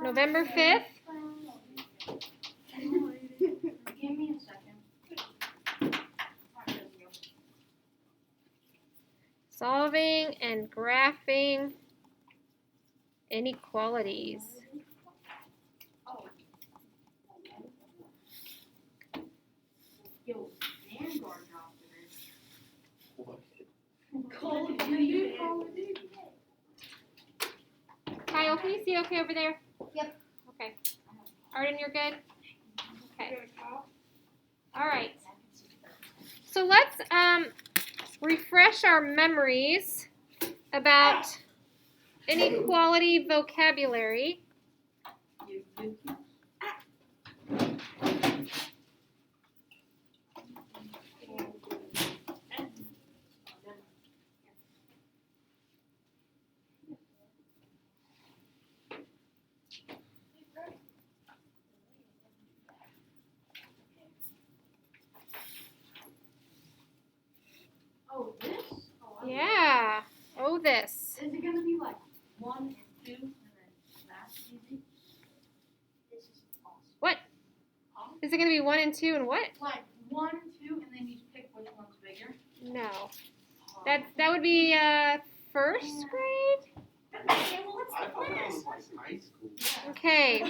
November 5th. Give me a second. Solving and graphing inequalities. Yo, Vanguard dropped it. Call of Duty. Kyle, can you see okay over there? Yep. Okay. Arden, you're good? Okay. All right. So let's refresh our memories about inequality vocabulary. Oh, this? Yeah. Oh, this. Is it gonna be like 1 and 2 and then that's easy? This is awesome. What? Is it going to be 1 and 2 and what? Like 1, 2, and then you pick which one's bigger. No. That would be first grade? Okay, well, let's I thought that was like high school. Okay.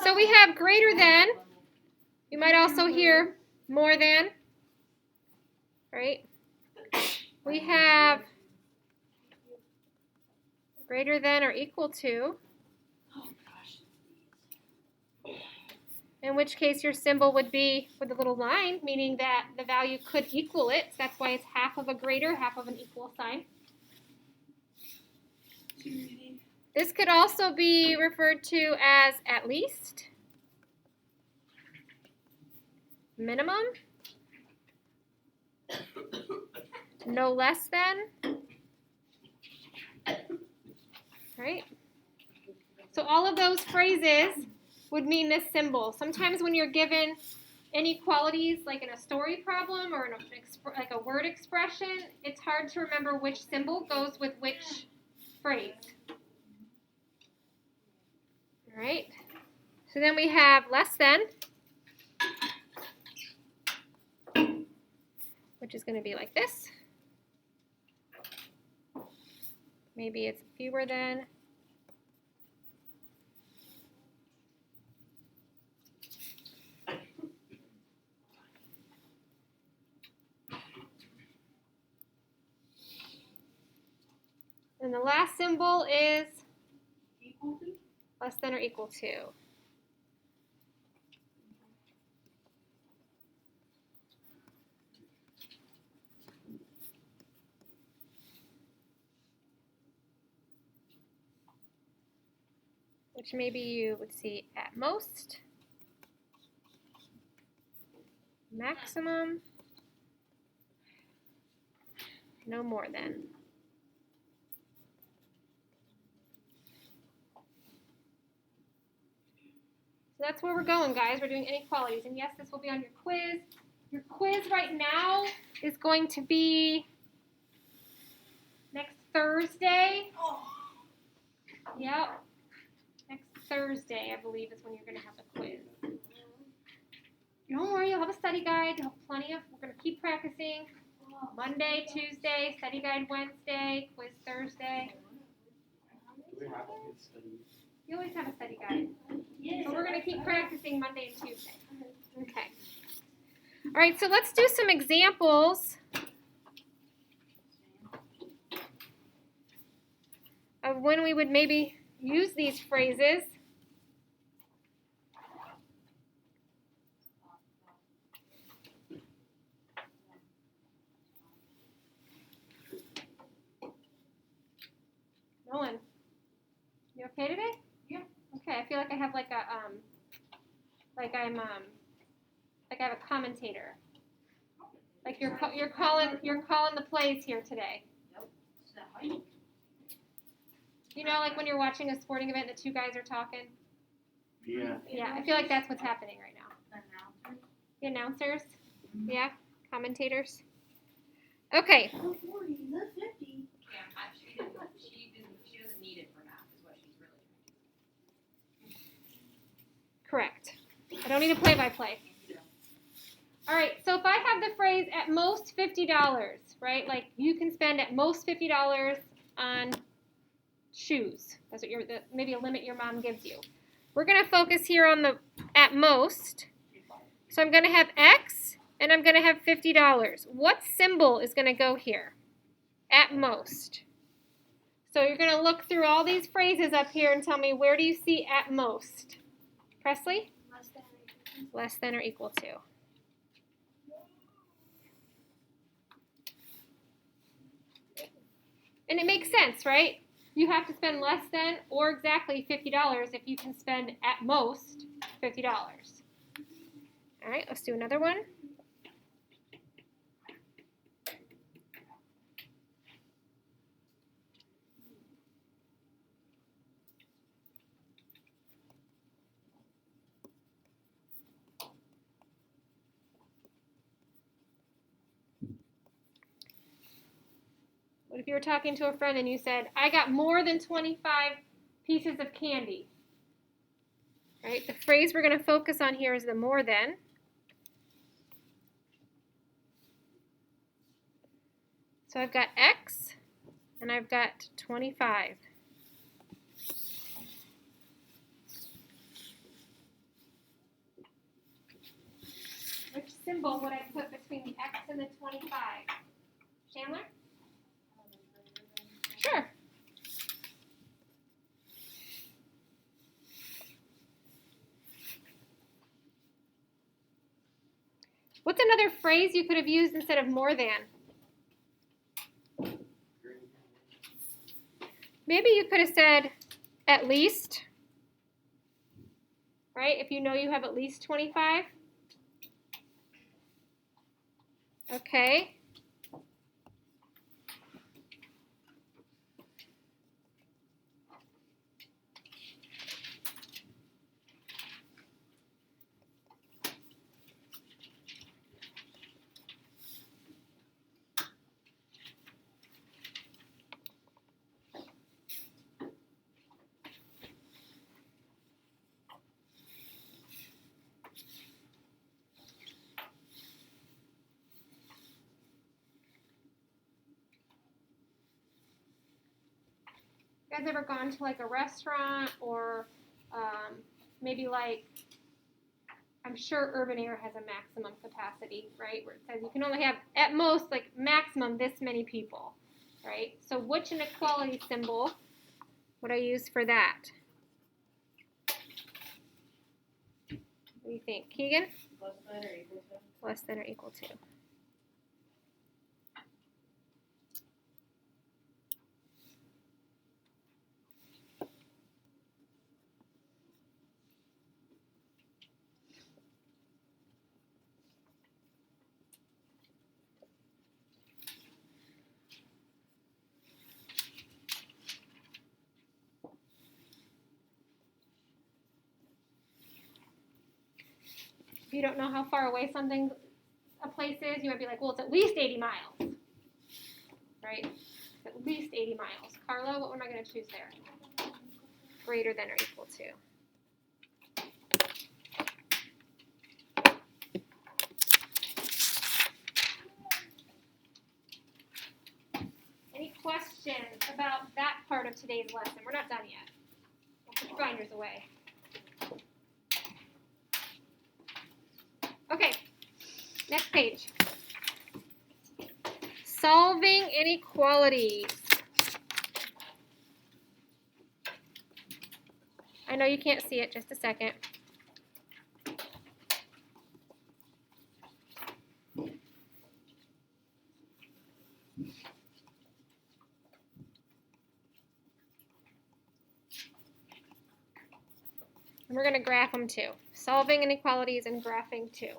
So we have greater than. You might also hear more than. Right? We have greater than or equal to. Oh gosh. In which case your symbol would be with a little line, meaning that the value could equal it. So that's why it's half of a greater, half of an equal sign. This could also be referred to as at least, minimum, no less than, right? So all of those phrases would mean this symbol. Sometimes when you're given inequalities, like in a story problem or in like a word expression, it's hard to remember which symbol goes with which phrase. All right. So then we have less than, which is going to be like this. Maybe it's fewer than. And the last symbol is Equal to? less than or equal to. Which maybe you would see at most, maximum, no more than. So that's where we're going, guys. We're doing inequalities. And yes, this will be on your quiz. Your quiz right now is going to be next Thursday. Oh. Yep. Next Thursday, I believe, is when you're going to have the quiz. Don't worry, you'll have a study guide. You'll have plenty of, we're going to keep practicing. Monday, Tuesday, study guide Wednesday, quiz Thursday. We have a good study. You always have a study guide. Yes. But we're going to keep practicing Monday and Tuesday. Okay. All right, so let's do some examples of when we would maybe use these phrases. Nolan, you okay today? Yeah. Okay, I feel like I have like a like I have a commentator. Like you're calling the plays here today. Is that right? You know, like when you're watching a sporting event, the two guys are talking. Yeah. Yeah, I feel like that's what's happening right now. Announcer. The announcers, yeah, commentators. Okay. The 40, the 50. Yeah, she Correct. I don't need a play-by-play. All right, so if I have the phrase at most $50, right? Like you can spend at most $50 on shoes. That's what maybe a limit your mom gives you. We're going to focus here on the at most. So I'm going to have X and I'm going to have $50. What symbol is going to go here? At most. So you're going to look through all these phrases up here and tell me, where do you see at most? Presley? Less than or equal to. And it makes sense, right? You have to spend less than or exactly $50 if you can spend at most $50. All right, let's do another one. What if you were talking to a friend and you said, I got more than 25 pieces of candy? Right? The phrase we're going to focus on here is the more than. So I've got X and I've got 25. Which symbol would I put between the X and the 25? Chandler? Sure. What's another phrase you could have used instead of more than? Maybe you could have said at least, right? If you know you have at least 25. Okay. You guys ever gone to like a restaurant or maybe like, I'm sure Urban Air has a maximum capacity, right? Where it says you can only have at most like maximum this many people, right? So which inequality symbol would I use for that? What do you think? Keegan? Less than or equal to? Less than or equal to. If you don't know how far away a place is, you might be like, well, it's at least 80 miles, right? It's at least 80 miles. Carla, what am I going to choose there? Greater than or equal to. Any questions about that part of today's lesson? We're not done yet. We'll put your binders away. Okay, next page. Solving inequalities. I know you can't see it, just a second. And we're going to graph them too. Solving inequalities and graphing too.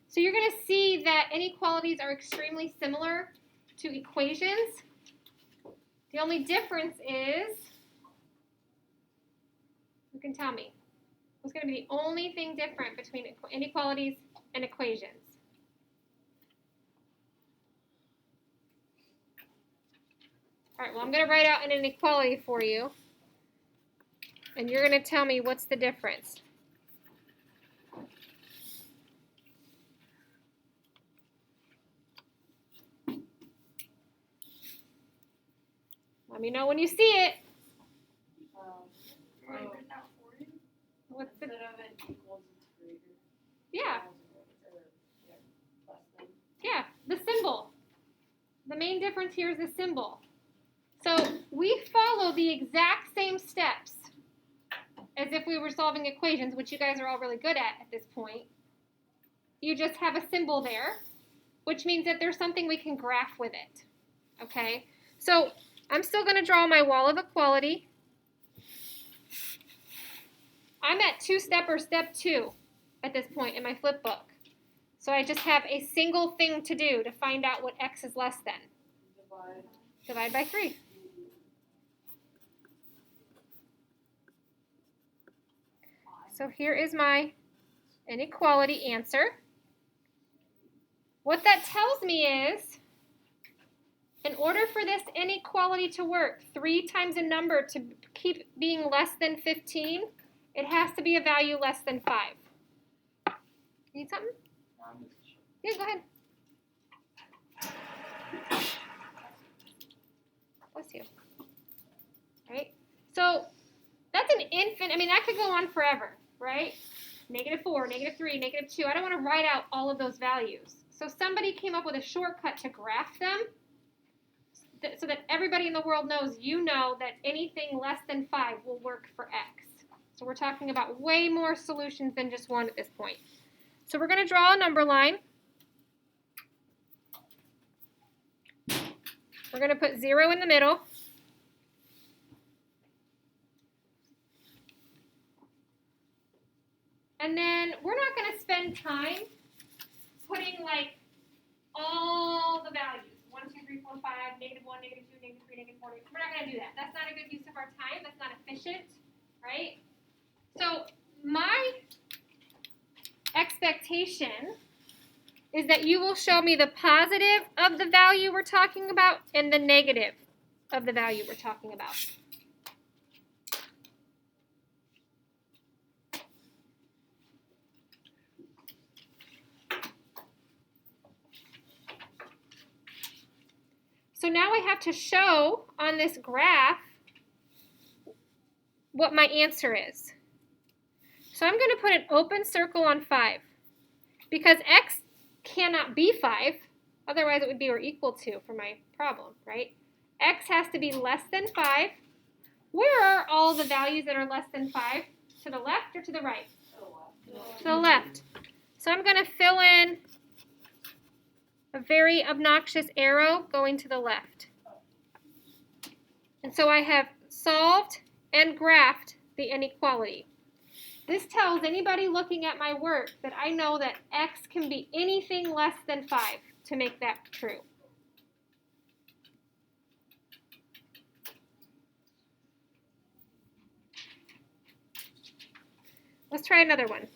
So you're going to see that inequalities are extremely similar to equations. The only difference is, who can tell me? What's going to be the only thing different between inequalities and equations? All right, well, I'm going to write out an inequality for you. And you're going to tell me what's the difference. Let me know when you see it. What's the, Instead of it equals, it's greater. yeah, Less than. yeah, the symbol. The main difference here is the symbol. So we follow the exact same steps as if we were solving equations, which you guys are all really good at this point. You just have a symbol there, which means that there's something we can graph with it. Okay? So I'm still going to draw my wall of equality. I'm at two-step or step 2 at this point in my flip book. So I just have a single thing to do to find out what x is less than. Divide by 3. So here is my inequality answer. What that tells me is, in order for this inequality to work, 3 times a number to keep being less than 15, it has to be a value less than 5. Need something? Yeah, go ahead. Bless you. Right? So that's an infinite, I mean, that could go on forever, right? -4, -3, -2. I don't want to write out all of those values. So somebody came up with a shortcut to graph them so that everybody in the world knows you know that anything less than 5 will work for x. So we're talking about way more solutions than just one at this point. So we're going to draw a number line. We're going to put 0 in the middle. And then we're not going to spend time putting like all the values. 1, 2, 3, 4, 5, -1, -2, -3, -4. We're not going to do that. That's not a good use of our time. That's not efficient, right? So my expectation is that you will show me the positive of the value we're talking about and the negative of the value we're talking about. So now I have to show on this graph what my answer is. So I'm going to put an open circle on 5 because x cannot be 5, otherwise it would be or equal to for my problem, right? X has to be less than 5. Where are all the values that are less than 5? To the left or to the right? To the left. So I'm going to fill in a very obnoxious arrow going to the left. And so I have solved and graphed the inequality. This tells anybody looking at my work that I know that x can be anything less than 5 to make that true. Let's try another one.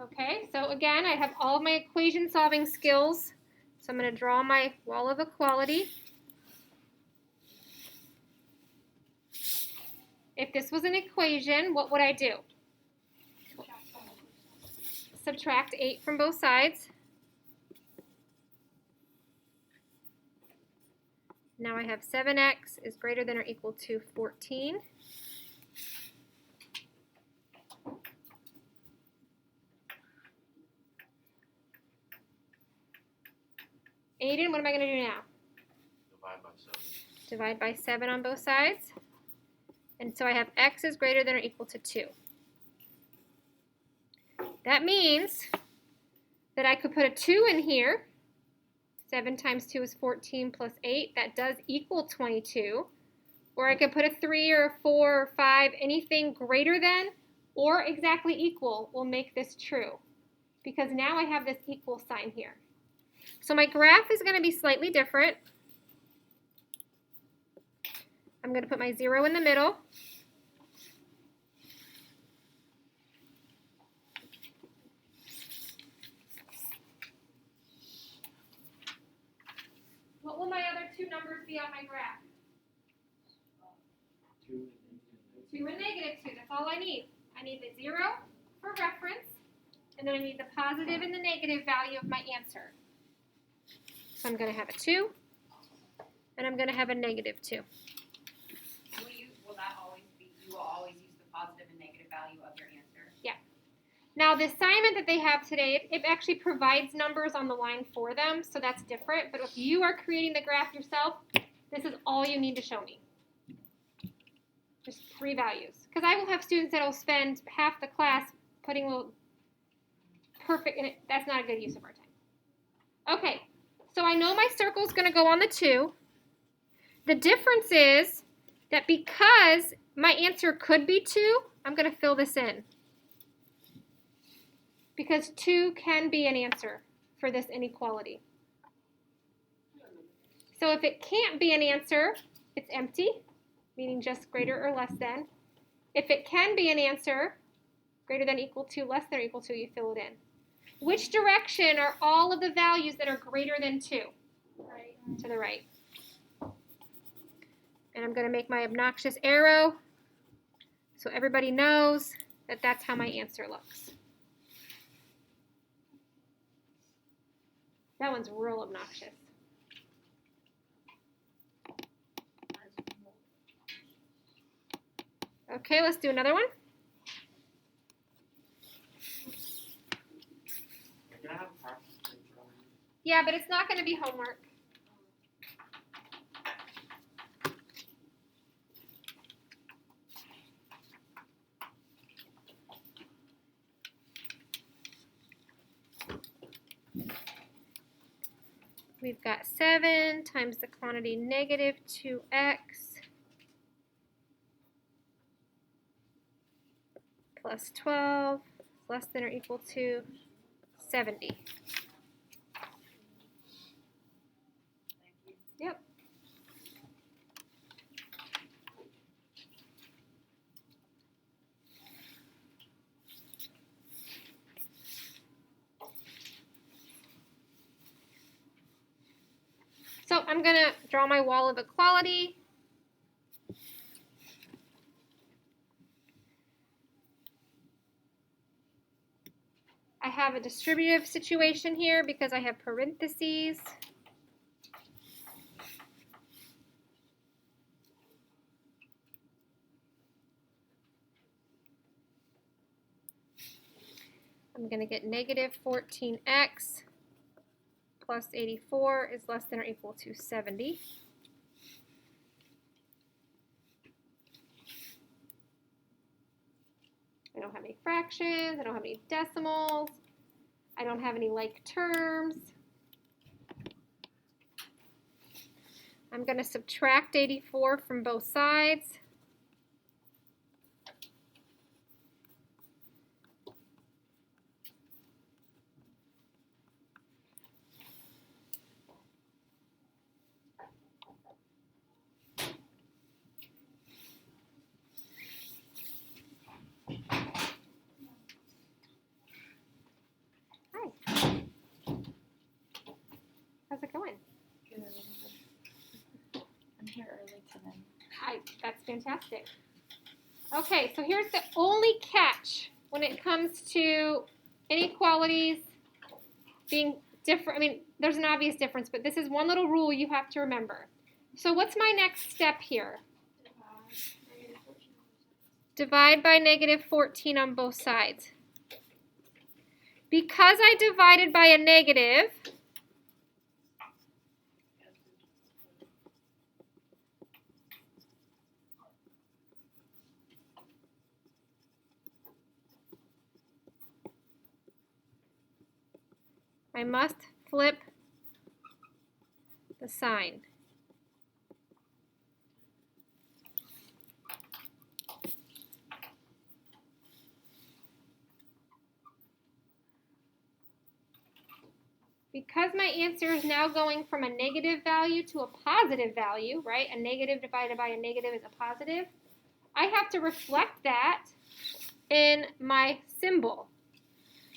Okay, so again, I have all of my equation solving skills. So I'm going to draw my wall of equality. If this was an equation, what would I do? Subtract 8 from both sides. Now I have 7x is greater than or equal to 14. Aiden, what am I going to do now? Divide by 7. Divide by 7 on both sides. And so I have x is greater than or equal to 2. That means that I could put a 2 in here. 7 times 2 is 14 plus 8. That does equal 22. Or I could put a 3 or a 4 or 5. Anything greater than or exactly equal will make this true. Because now I have this equal sign here. So my graph is going to be slightly different. I'm going to put my 0 in the middle. What will my other two numbers be on my graph? 2 2 and negative 2. That's all I need. I need the 0 for reference, and then I need the positive and the negative value of my answer. So I'm going to have a 2, and I'm going to have a negative 2. Will that always be, you will always use the positive and negative value of your answer? Yeah. Now the assignment that they have today, it actually provides numbers on the line for them, so that's different. But if you are creating the graph yourself, this is all you need to show me. Just 3 values. Because I will have students that will spend half the class putting little perfect in it. That's not a good use of our time. Okay, so I know my circle is going to go on the 2. The difference is that because my answer could be 2, I'm going to fill this in. Because 2 can be an answer for this inequality. So if it can't be an answer, it's empty, meaning just greater or less than. If it can be an answer, greater than equal to, less than or equal to, you fill it in. Which direction are all of the values that are greater than 2? Right. To the right. And I'm going to make my obnoxious arrow so everybody knows that that's how my answer looks. That one's real obnoxious. Okay, let's do another one. Can I have a practice picture on it? Yeah, but it's not going to be homework. We've got 7 times the quantity negative 2x plus 12 less than or equal to 70. Thank you. Yep. So I'm going to draw my wall of equality. I have a distributive situation here because I have parentheses. I'm going to get negative 14x plus 84 is less than or equal to 70. I don't have any fractions. I don't have any decimals. I don't have any like terms. I'm going to subtract 84 from both sides. How's it going? I'm here early today. That's fantastic. Okay, so here's the only catch when it comes to inequalities being different. I mean, there's an obvious difference, but this is one little rule you have to remember. So what's my next step here? Divide by negative 14 on both sides. Because I divided by a negative, I must flip the sign. Because my answer is now going from a negative value to a positive value, right? A negative divided by a negative is a positive. I have to reflect that in my symbol.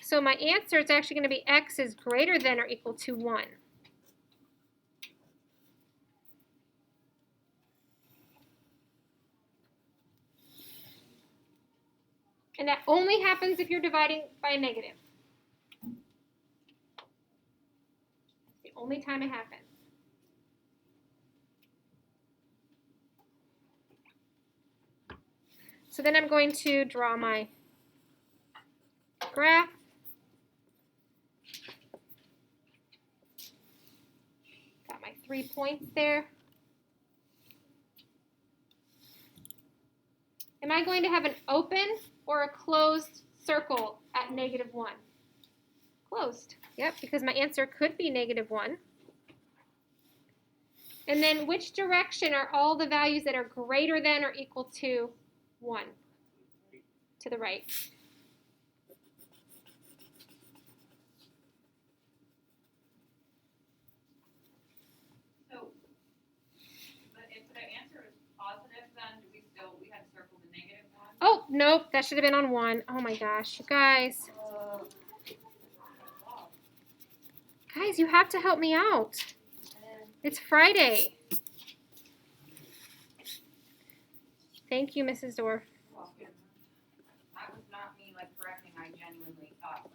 So my answer is actually going to be x is greater than or equal to 1. And that only happens if you're dividing by a negative. It's the only time it happens. So then I'm going to draw my graph. Got my 3 points there. Am I going to have an open or a closed circle at -1? Closed. Yep, because my answer could be -1. And then which direction are all the values that are greater than or equal to 1? To the right. So, but if the answer is positive, then we had to circle the -1? Oh, nope, that should have been on 1. Oh my gosh, you guys. Guys, you have to help me out. It's Friday. Thank you, Mrs. Dorff. That was not me correcting. I genuinely thought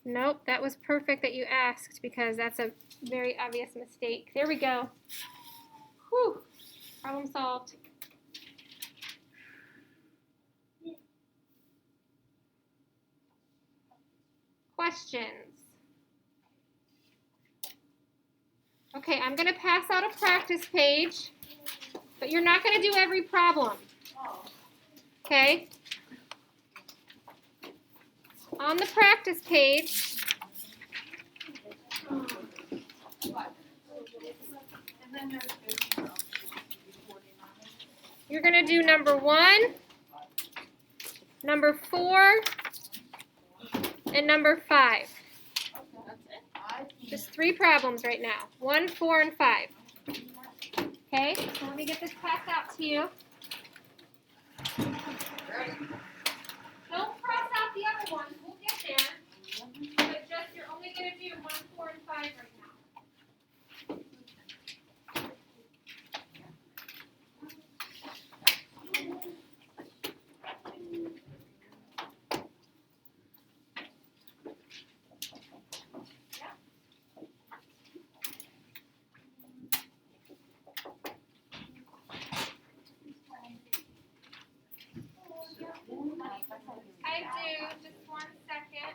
Nope, that was perfect that you asked because that's a very obvious mistake. There we go. Whew, problem solved. Questions? Okay, I'm going to pass out a practice page, but you're not going to do every problem. Okay? On the practice page, you're going to do number 1, number 4, and number 5. Just 3 problems right now. 1, 4, and 5. Okay, so let me get this passed out to you. Don't cross out the other ones. We'll get there. But just you're only going to do 1, 4, and 5 right now. I do. Just 1 second.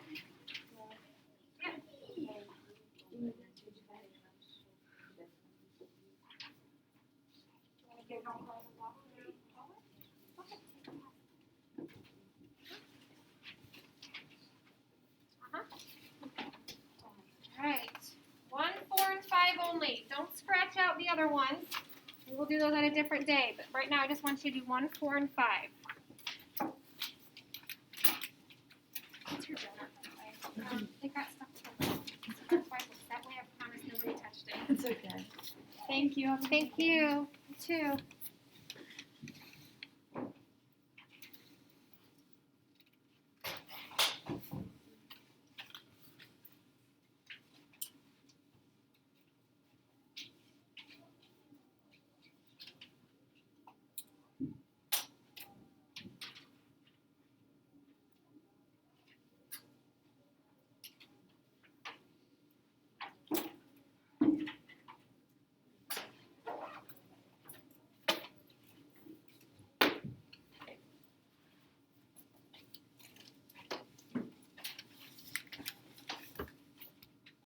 Right. 1, 4, and 5 only. Don't scratch out the other ones. We will do those on a different day. But right now, I just want you to do 1, 4, and 5. What's your donut? It got stuck to the wall. So that's why that way I promise nobody touched it. It's okay. Thank you. Thank you. You too.